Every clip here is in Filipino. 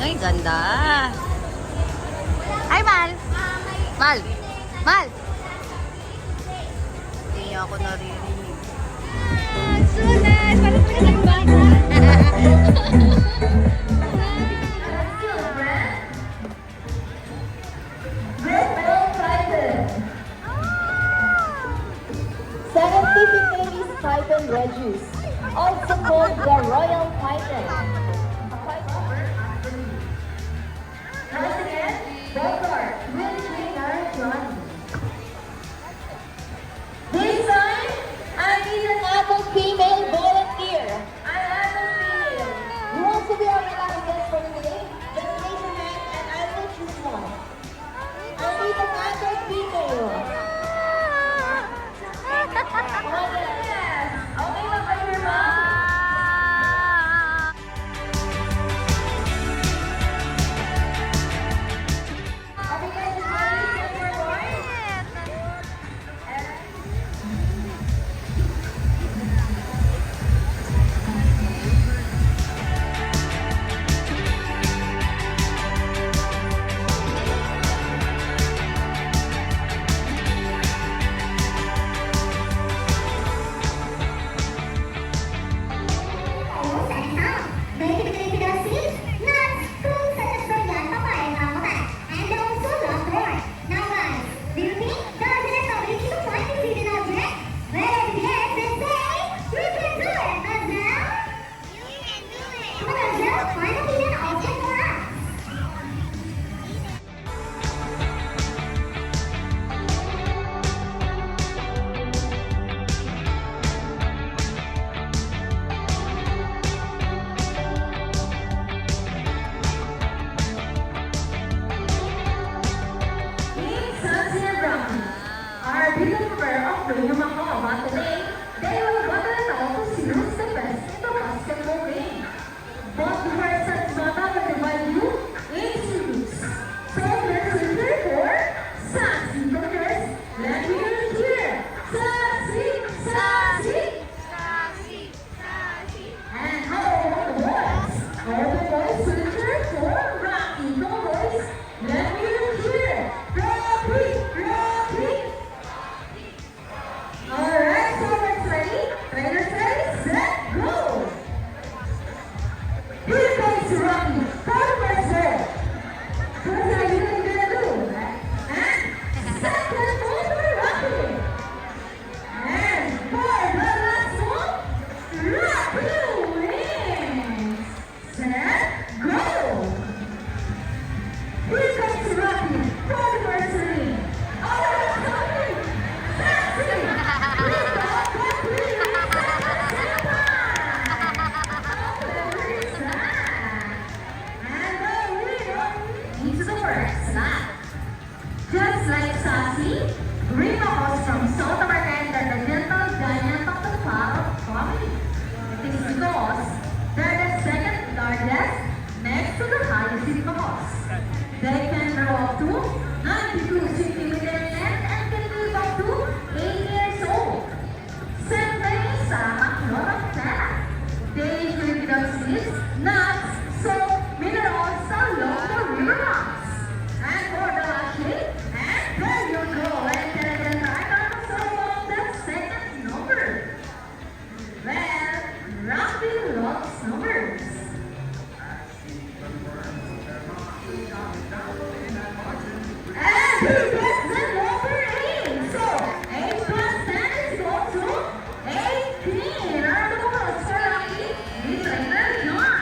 Ay, ganda. Ay, Mal! Mal! Mal! Hindi niya ako naririnig. So nice! Parang talaga tayong bata. Scientific name is Python regius, also called the royal python. A python. Once again, Dr. William John. This time, I need an adult female volunteer. An adult female. Who wants to be our last guest for today? Just raise your hand and I will choose one. I need an adult female. Yes. Okay lang kayo, ma'am? Okay, guys, just ready for your board? Our beautiful pair of William Mahoma today, they will battle it out to see who's the best in the basketball game. Both first and Zona will divide you into groups. So let's prepare for Sassy Brothers. Let me hear it here. Sassy, Sassy, Sassy! Sassy! and how about the boys? All the boys will cheer for Rocky. Come on, boys. Let me hear it here. Rocky, Rocky. Alright, so let's ready. Trainers ready, set, go! Here comes Rocky. Forward serve. First, are you gonna do? And second one for Rocky. And for the last one, Rocky wins. Set, go! Here comes Rocky. Forward serve. Oh, Rocky! Just like Sassy, Rima was from South America and the gentle giant of the Pharaoh family. It is because they're the second largest next to the highest in the house. They can grow up to 92 centimeters and can live up to 8 years old. Same thing sa Macloraptera. They usually without seeds, nuts, salt, minerals along the river banks. And for the last shape, and there you go. And then I also want the second number. Well, Rocky loves numbers. And he gets the number 8. So, 8 plus 10 is equal to 18. Round of applause for Rocky. He's trainer John.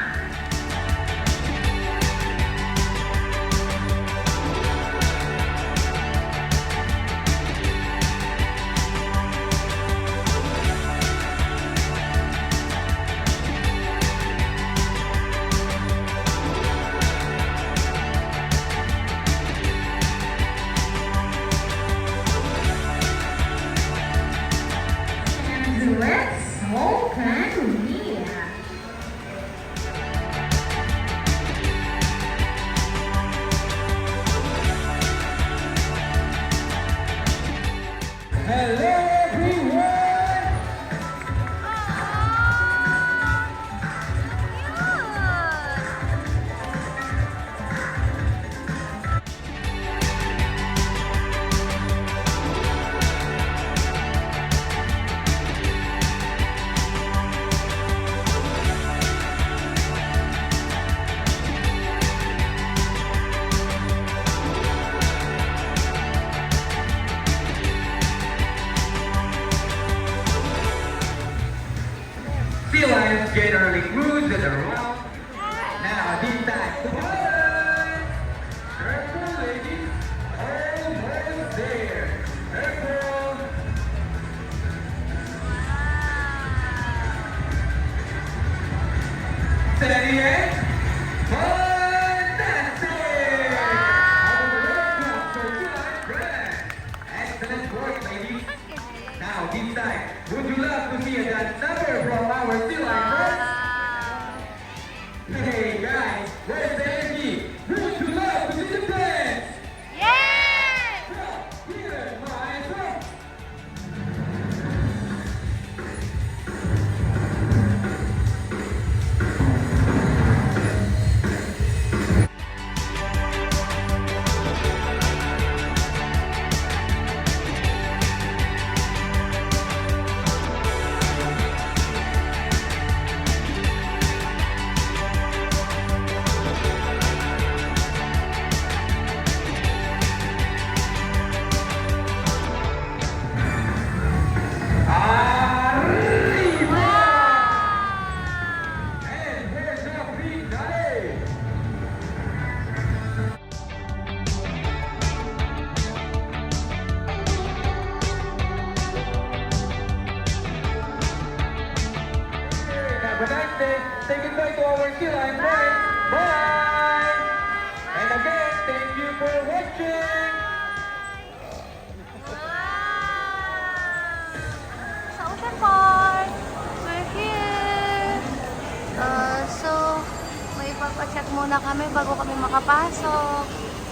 Magpa-check muna kami bago kami makapasok.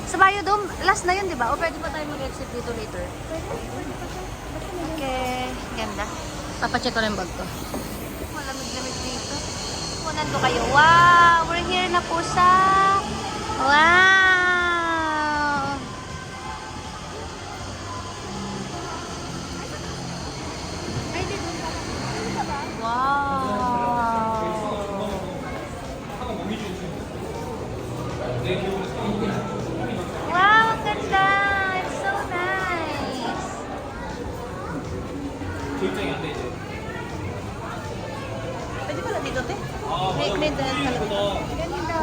Sa Biodome, last na yun, di ba? O pwede pa tayo mag-exit dito later? Okay, ganda. Papacheck ko na yung bag ko. Malamig-lamig dito. Nandito kayo. Wow! We're here na po sa... Wow! Wow! Wow! Ang ganda! It's so nice! Pwede pala dito, te? May dance talaga. Ganda!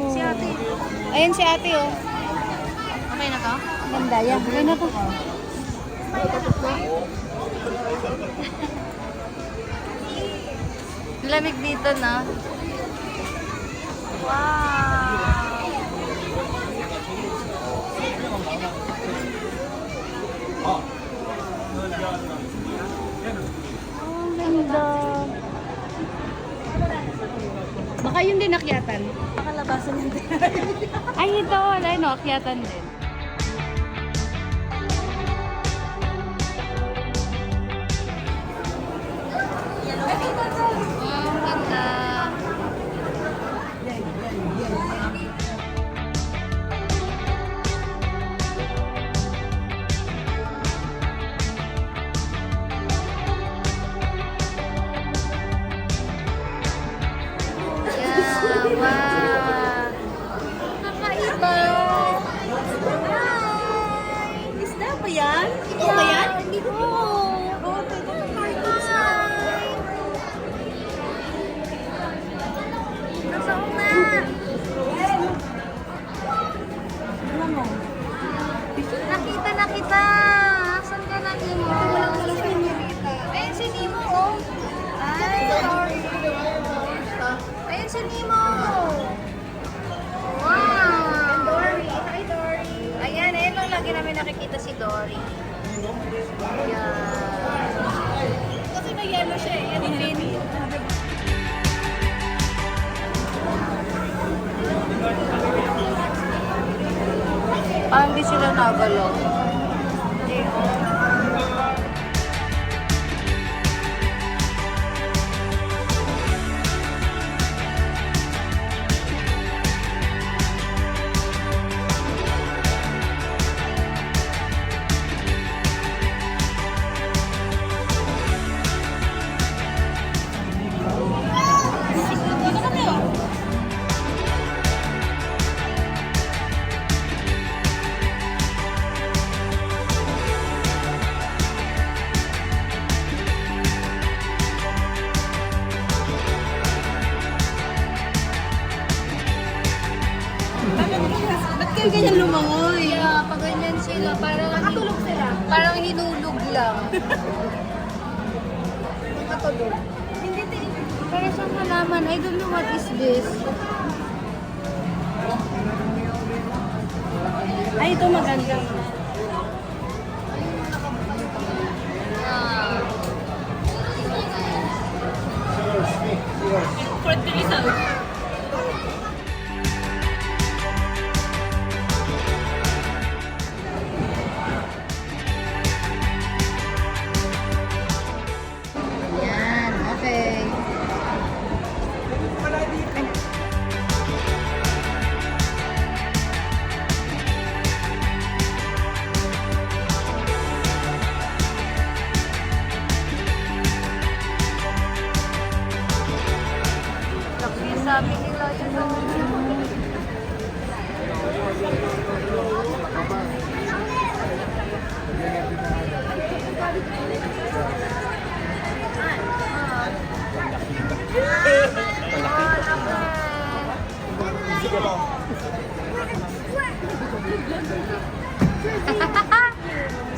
Si ate. Ayun si ate, oh. Okay na ka? Ganda yan. Okay na to. Lamig dito, na. Wow! Oh, ganda. Baka yun din akyatan. Pakalabasan yung Ay, ito. Wala yun, akyatan din. Ang ganda. Yeah, wow. Kakaiba. Hi. Isda ba yan? Ito Yeah, ba yan? Hindi ko. Oo, pwede ka cartoons na. Nasa una. Alam mo? Nakita na kita. Saan ka na, Nemo? Ayun si Nemo, oh. Ay, sorry. Ayun si Nemo. Wow. Dory. Hi, Dory. Ayan, ayun lang lagi namin nakikita si Dory. Ayan. Kasi may yellow siya eh. Yan yung green. Parang di sila nagalaw. Dito kami oh. Ba't kayo ganyan lumangoy? Yeah, pag ganyan sila, parang Nakatulog sila. parang hinulog lang. Nakatulog. Hindi, para sa halaman, I don't know what is this. Ay, ito maganda. Ah. Fertilizer. Yan, okay. Laki sabi nila yun.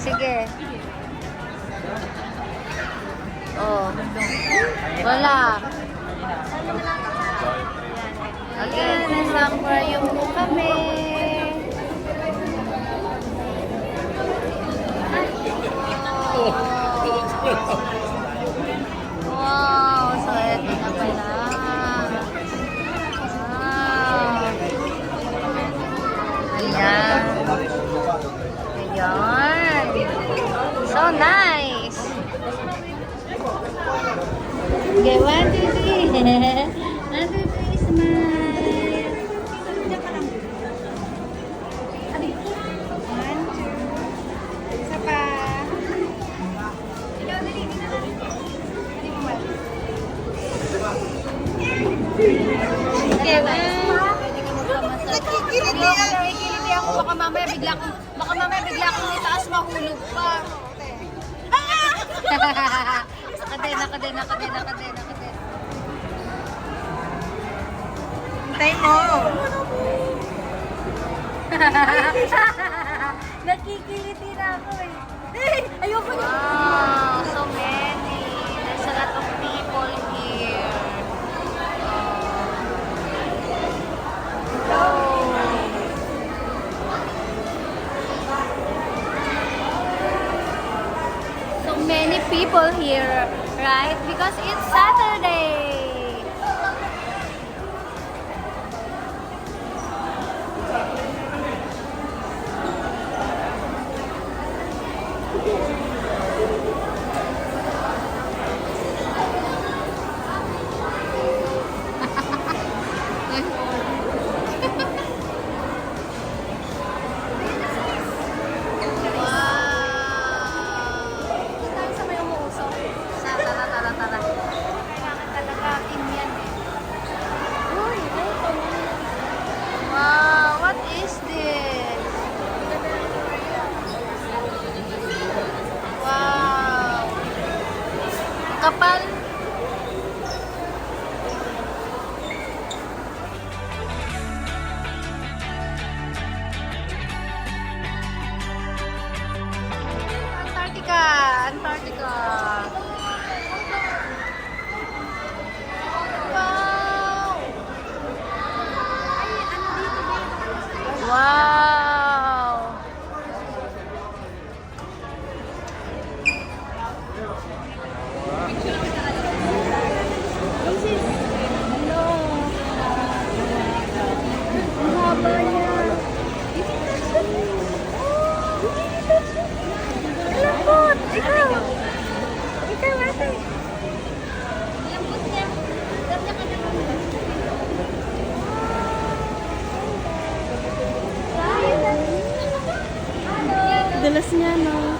Sige. Oh. Wala. Okay, nasa aquarium po kami. Wow, so Happy Christmas! One, two. Isa pa. Ikaw, dali. Dito na. Dali mo ba? Okay, pwede ka magpamassage. Nakikiliti ako. Baka mamaya bigla akong itaas mahulog pa. Nakadena. Hintay mo. Nakikiliti na ako eh. Ayoko na. Wow, so many. There's a lot of people here. So many people here, right? Because it's Saturday. Sa may umuusok. Tara. Kailangan talaga in yan eh. Uy, ito. Wow, what is this? Wow. Kapal. Antarctica. Wow. Wow. Ang haba niya. Lambot! Ikaw! Ikaw, ate! Lambot niya. Lambot niya ka naman. Dalas niya, no?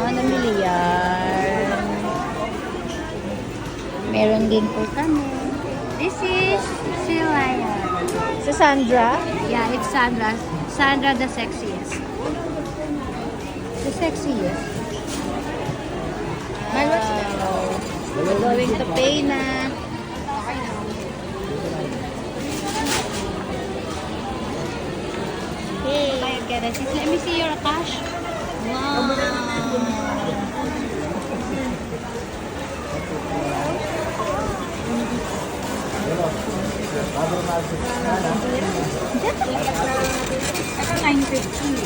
Namili yan. Meron din po kami. This is Sea Lion. Si Sandra? Yeah, it's Sandra. Sandra the sexiest. The sexiest. Wow. We're going to pay na. Hey. Let me see your cash. Wow. Ito 950.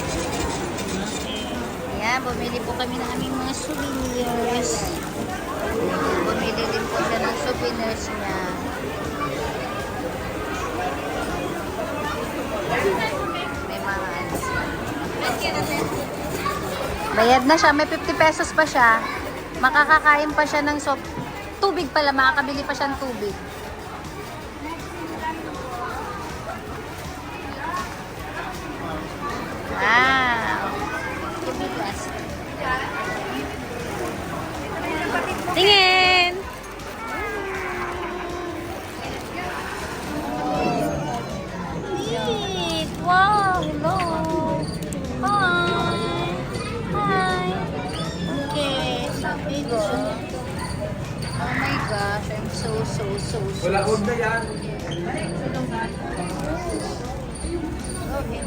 Ayan, bumili po kami ng aming mga souvenirs. Bumili din po siya ng souvenirs niya. May mga ano. Bayad na siya. May 50 pesos pa siya. Makakakain pa siya ng tubig pala. Makakabili pa siya ng tubig. Wow. Tubigas. Tingin! Neat! Wow! Hello! Hi! Hi! Okay, so big oh. Oh my God! gosh, I'm so. Wala, huwag na yan. Okay.